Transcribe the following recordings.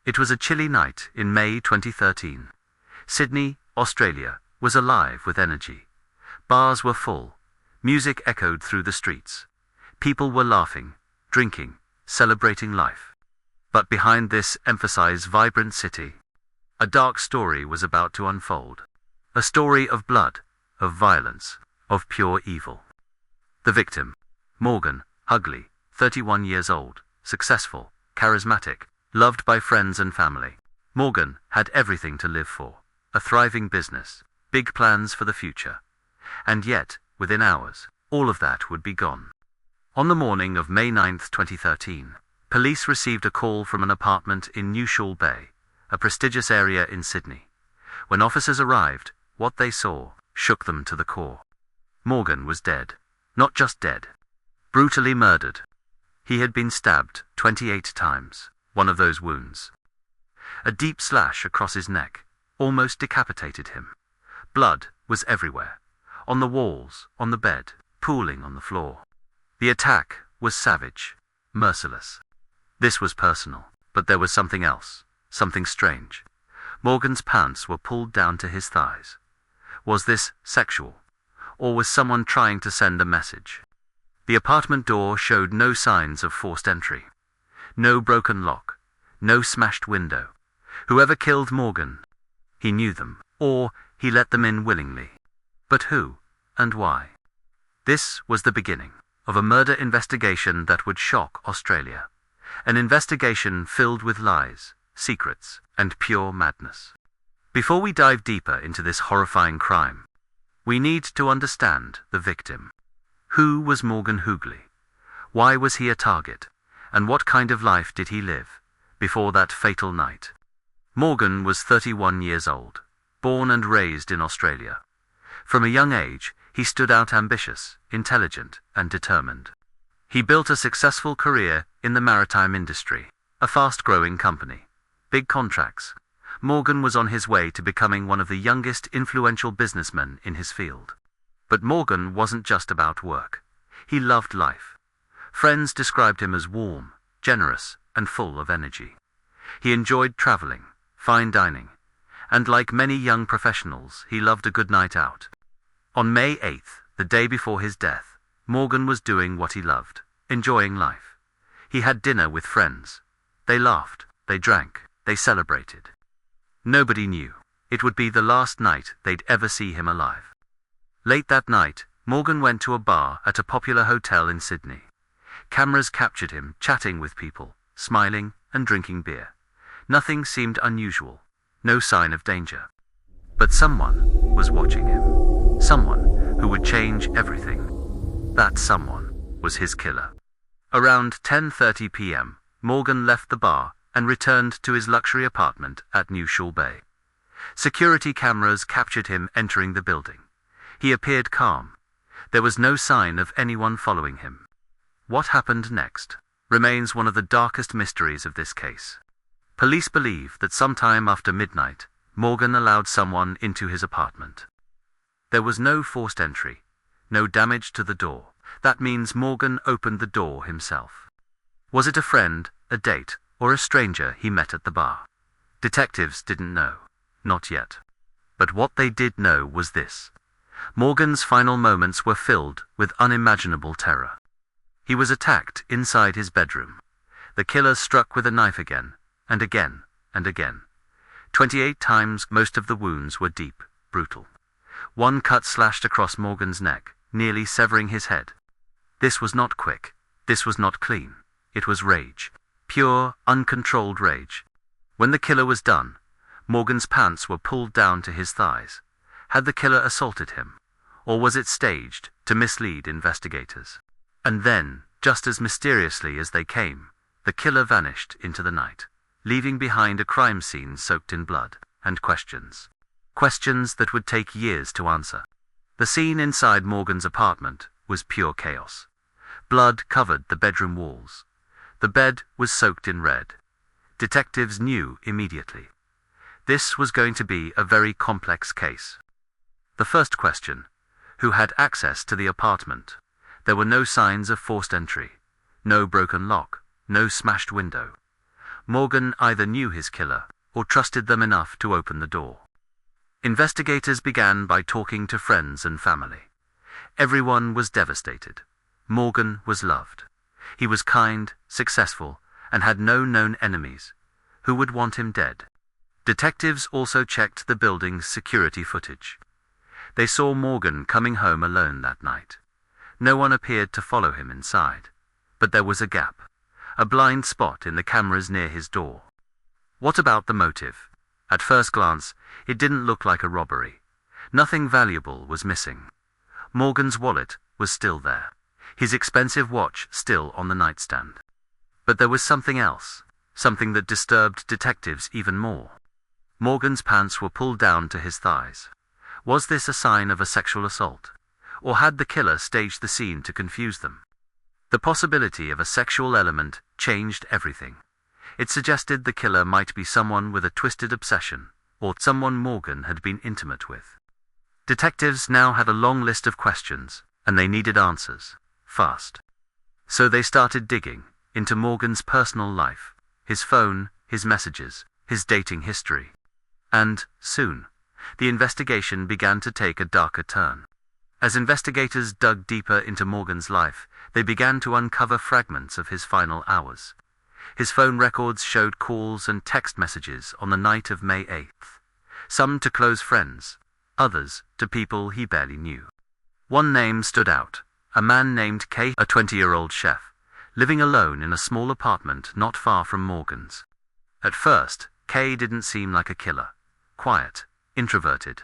It was a chilly night in May 2013. Sydney, Australia, was alive with energy. Bars were full. Music echoed through the streets. People were laughing, drinking, celebrating life. But behind this emphasized vibrant city, a dark story was about to unfold. A story of blood, of violence, of pure evil. The victim, Morgan Hugley, 31 years old, successful, charismatic, loved by friends and family. Morgan had everything to live for: a thriving business, big plans for the future. And yet, within hours, all of that would be gone. On the morning of May 9, 2013, police received a call from an apartment in New Hugley Bay, a prestigious area in Sydney. When officers arrived, what they saw shook them to the core. Morgan was dead. Not just dead. Brutally murdered. He had been stabbed 28 times, one of those wounds. A deep slash across his neck almost decapitated him. Blood was everywhere, on the walls, on the bed, pooling on the floor. The attack was savage, merciless. This was personal, but there was something else, something strange. Morgan's pants were pulled down to his thighs. Was this sexual, or was someone trying to send a message? The apartment door showed no signs of forced entry. No broken lock, no smashed window. Whoever killed Morgan, he knew them, or he let them in willingly. But who, and why? This was the beginning of a murder investigation that would shock Australia. An investigation filled with lies, secrets, and pure madness. Before we dive deeper into this horrifying crime, we need to understand the victim. Who was Morgan Hugley? Why was he a target? And what kind of life did he live before that fatal night? Morgan was 31 years old, born and raised in Australia. From a young age, he stood out ambitious, intelligent, and determined. He built a successful career in the maritime industry, a fast-growing company. Big contracts. Morgan was on his way to becoming one of the youngest influential businessmen in his field. But Morgan wasn't just about work. He loved life. Friends described him as warm, generous, and full of energy. He enjoyed traveling, fine dining, and like many young professionals, he loved a good night out. On May 8th, the day before his death, Morgan was doing what he loved, enjoying life. He had dinner with friends. They laughed, they drank, they celebrated. Nobody knew. It would be the last night they'd ever see him alive. Late that night, Morgan went to a bar at a popular hotel in Sydney. Cameras captured him chatting with people, smiling and drinking beer. Nothing seemed unusual, no sign of danger. But someone was watching him. Someone who would change everything. That someone was his killer. Around 10:30 p.m., Morgan left the bar and returned to his luxury apartment at New Hugley Bay. Security cameras captured him entering the building. He appeared calm. There was no sign of anyone following him. What happened next remains one of the darkest mysteries of this case. Police believe that sometime after midnight, Morgan allowed someone into his apartment. There was no forced entry, no damage to the door. That means Morgan opened the door himself. Was it a friend, a date, or a stranger he met at the bar? Detectives didn't know. Not yet. But what they did know was this. Morgan's final moments were filled with unimaginable terror. He was attacked inside his bedroom. The killer struck with a knife again, and again, and again. 28 times. Most of the wounds were deep, brutal. One cut slashed across Morgan's neck, nearly severing his head. This was not quick. This was not clean. It was rage. Pure, uncontrolled rage. When the killer was done, Morgan's pants were pulled down to his thighs. Had the killer assaulted him? Or was it staged to mislead investigators? And then, just as mysteriously as they came, the killer vanished into the night, leaving behind a crime scene soaked in blood and questions. Questions that would take years to answer. The scene inside Morgan's apartment was pure chaos. Blood covered the bedroom walls. The bed was soaked in red. Detectives knew immediately. This was going to be a very complex case. The first question: who had access to the apartment? There were no signs of forced entry, no broken lock, no smashed window. Morgan either knew his killer or trusted them enough to open the door. Investigators began by talking to friends and family. Everyone was devastated. Morgan was loved. He was kind, successful, and had no known enemies. Who would want him dead? Detectives also checked the building's security footage. They saw Morgan coming home alone that night. No one appeared to follow him inside. But there was a gap, a blind spot in the cameras near his door. What about the motive? At first glance, it didn't look like a robbery. Nothing valuable was missing. Morgan's wallet was still there, his expensive watch still on the nightstand. But there was something else, something that disturbed detectives even more. Morgan's pants were pulled down to his thighs. Was this a sign of a sexual assault? Or had the killer staged the scene to confuse them? The possibility of a sexual element changed everything. It suggested the killer might be someone with a twisted obsession, or someone Morgan had been intimate with. Detectives now had a long list of questions, and they needed answers, fast. So they started digging into Morgan's personal life, his phone, his messages, his dating history. And, soon, the investigation began to take a darker turn. As investigators dug deeper into Morgan's life, they began to uncover fragments of his final hours. His phone records showed calls and text messages on the night of May 8th, some to close friends, others to people he barely knew. One name stood out, a man named Kay, a 20-year-old chef, living alone in a small apartment not far from Morgan's. At first, Kay didn't seem like a killer. Quiet, introverted.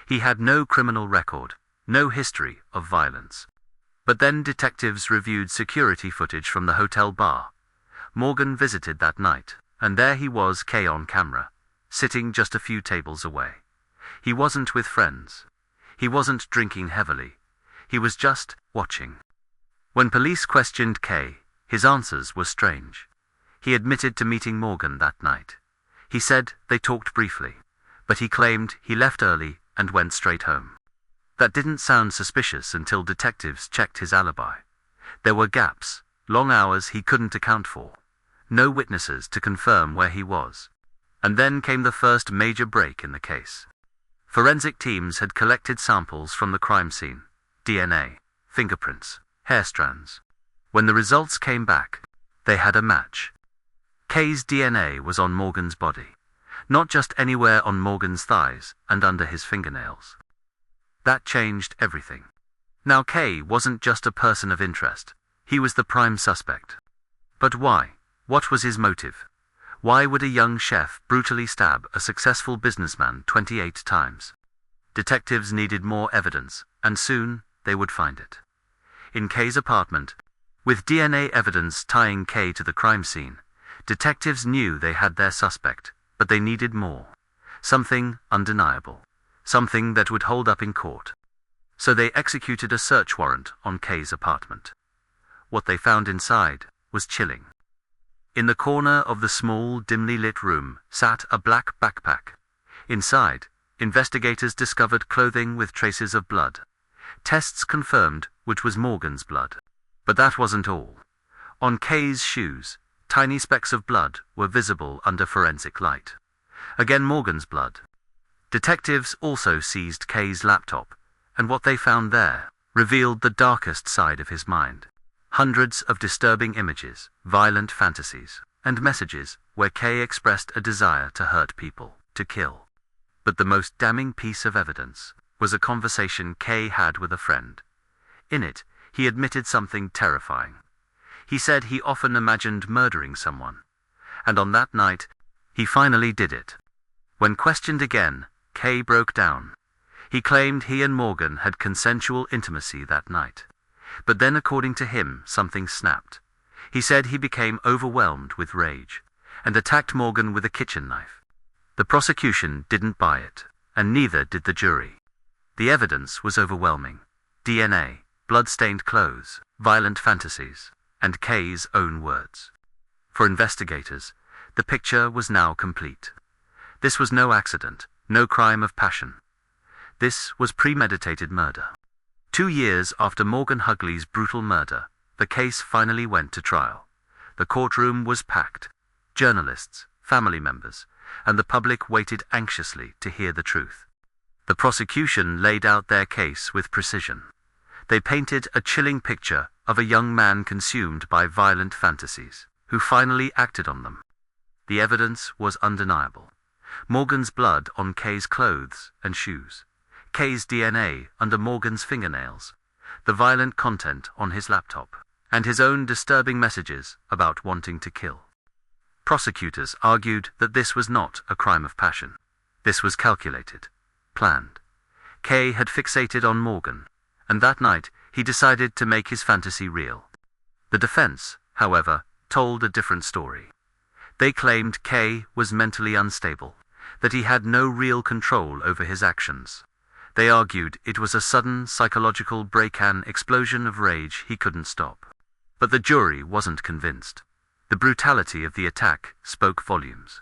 He had no criminal record, no history of violence. But then detectives reviewed security footage from the hotel bar. Morgan visited that night, and there he was, Kay on camera, sitting just a few tables away. He wasn't with friends. He wasn't drinking heavily. He was just watching. When police questioned Kay, his answers were strange. He admitted to meeting Morgan that night. He said they talked briefly, but he claimed he left early and went straight home. That didn't sound suspicious until detectives checked his alibi. There were gaps, long hours he couldn't account for, no witnesses to confirm where he was. And then came the first major break in the case. Forensic teams had collected samples from the crime scene, DNA, fingerprints, hair strands. When the results came back, they had a match. Kay's DNA was on Morgan's body, not just anywhere on Morgan's thighs and under his fingernails. That changed everything. Now Kay wasn't just a person of interest, he was the prime suspect. But why? What was his motive? Why would a young chef brutally stab a successful businessman 28 times? Detectives needed more evidence, and soon they would find it. In Kay's apartment, with DNA evidence tying Kay to the crime scene, detectives knew they had their suspect, but they needed more. Something undeniable. Something that would hold up in court. So they executed a search warrant on Kay's apartment. What they found inside was chilling. In the corner of the small, dimly lit room sat a black backpack. Inside, investigators discovered clothing with traces of blood. Tests confirmed which was Morgan's blood. But that wasn't all. On Kay's shoes, tiny specks of blood were visible under forensic light. Again Morgan's blood. Detectives also seized Kay's laptop, and what they found there revealed the darkest side of his mind. Hundreds of disturbing images, violent fantasies, and messages where Kay expressed a desire to hurt people, to kill. But the most damning piece of evidence was a conversation Kay had with a friend. In it, he admitted something terrifying. He said he often imagined murdering someone, and on that night, he finally did it. When questioned again, Kay broke down. He claimed he and Morgan had consensual intimacy that night. But then, according to him, something snapped. He said he became overwhelmed with rage and attacked Morgan with a kitchen knife. The prosecution didn't buy it, and neither did the jury. The evidence was overwhelming. DNA, blood-stained clothes, violent fantasies, and Kay's own words. For investigators, the picture was now complete. This was no accident, no crime of passion. This was premeditated murder. 2 years after Morgan Hugley's brutal murder, the case finally went to trial. The courtroom was packed. Journalists, family members, and the public waited anxiously to hear the truth. The prosecution laid out their case with precision. They painted a chilling picture of a young man consumed by violent fantasies, who finally acted on them. The evidence was undeniable. Morgan's blood on Kay's clothes and shoes, Kay's DNA under Morgan's fingernails, the violent content on his laptop, and his own disturbing messages about wanting to kill. Prosecutors argued that this was not a crime of passion. This was calculated, planned. Kay had fixated on Morgan, and that night he decided to make his fantasy real. The defense, however, told a different story. They claimed Kay was mentally unstable, that he had no real control over his actions. They argued it was a sudden psychological break, an explosion of rage he couldn't stop. But the jury wasn't convinced. The brutality of the attack spoke volumes.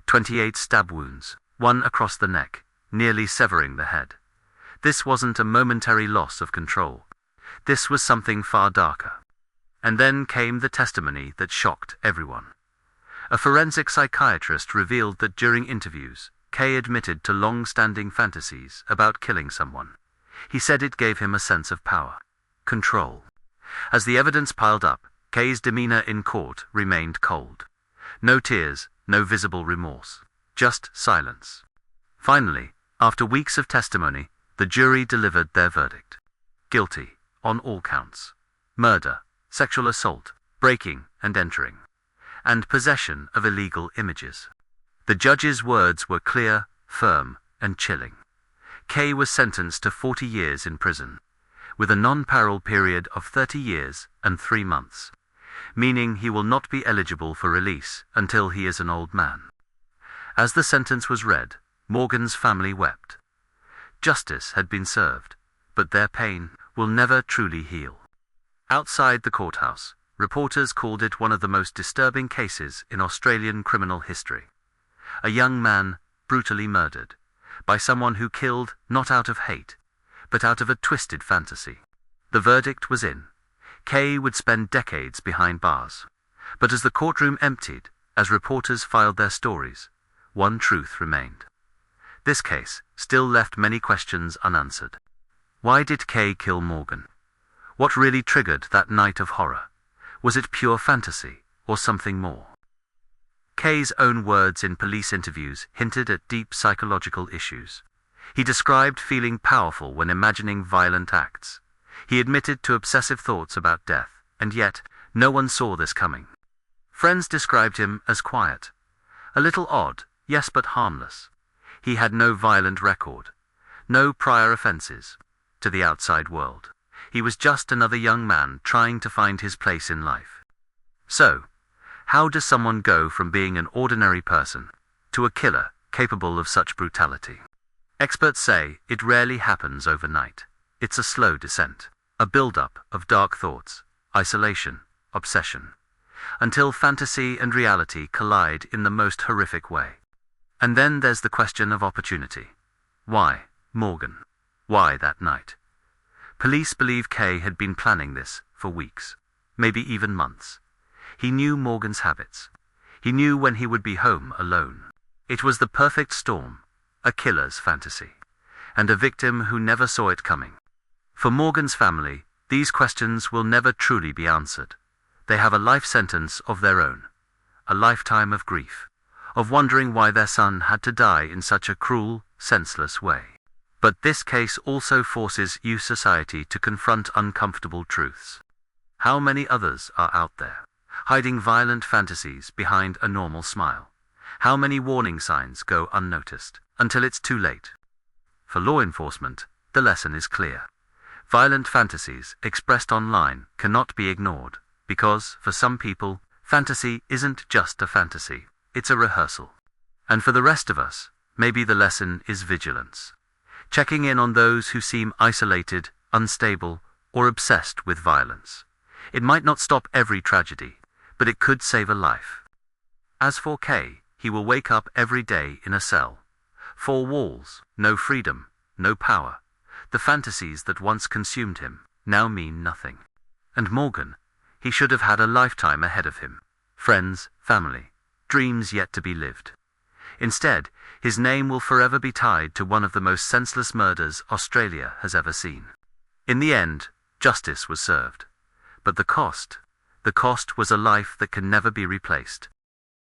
28 stab wounds, one across the neck, nearly severing the head. This wasn't a momentary loss of control. This was something far darker. And then came the testimony that shocked everyone. A forensic psychiatrist revealed that during interviews, Kay admitted to long-standing fantasies about killing someone. He said it gave him a sense of power, control. As the evidence piled up, Kay's demeanor in court remained cold. No tears, no visible remorse, just silence. Finally, after weeks of testimony, the jury delivered their verdict. Guilty, on all counts. Murder, sexual assault, breaking and entering, and possession of illegal images. The judge's words were clear, firm, and chilling. Kay was sentenced to 40 years in prison, with a non-parole period of 30 years and 3 months, meaning he will not be eligible for release until he is an old man. As the sentence was read, Morgan's family wept. Justice had been served, but their pain will never truly heal. Outside the courthouse, reporters called it one of the most disturbing cases in Australian criminal history. A young man brutally murdered by someone who killed not out of hate, but out of a twisted fantasy. The verdict was in. Kay would spend decades behind bars. But as the courtroom emptied, as reporters filed their stories, one truth remained. This case still left many questions unanswered. Why did Kay kill Morgan? What really triggered that night of horror? Was it pure fantasy, or something more? Kay's own words in police interviews hinted at deep psychological issues. He described feeling powerful when imagining violent acts. He admitted to obsessive thoughts about death, and yet, no one saw this coming. Friends described him as quiet. A little odd, yes, but harmless. He had no violent record, no prior offenses. To the outside world, he was just another young man trying to find his place in life. So, how does someone go from being an ordinary person to a killer capable of such brutality? Experts say it rarely happens overnight. It's a slow descent, a build-up of dark thoughts, isolation, obsession, until fantasy and reality collide in the most horrific way. And then there's the question of opportunity. Why Morgan? Why that night? Police believe Kay had been planning this for weeks, maybe even months. He knew Morgan's habits. He knew when he would be home alone. It was the perfect storm, a killer's fantasy, and a victim who never saw it coming. For Morgan's family, these questions will never truly be answered. They have a life sentence of their own, a lifetime of grief, of wondering why their son had to die in such a cruel, senseless way. But this case also forces you society to confront uncomfortable truths. How many others are out there, hiding violent fantasies behind a normal smile? How many warning signs go unnoticed, until it's too late? For law enforcement, the lesson is clear. Violent fantasies expressed online cannot be ignored, because, for some people, fantasy isn't just a fantasy, it's a rehearsal. And for the rest of us, maybe the lesson is vigilance. Checking in on those who seem isolated, unstable, or obsessed with violence. It might not stop every tragedy, but it could save a life. As for Kay, he will wake up every day in a cell. 4 walls, no freedom, no power. The fantasies that once consumed him now mean nothing. And Morgan, he should have had a lifetime ahead of him. Friends, family, dreams yet to be lived. Instead, his name will forever be tied to one of the most senseless murders Australia has ever seen. In the end, justice was served. But the cost was a life that can never be replaced.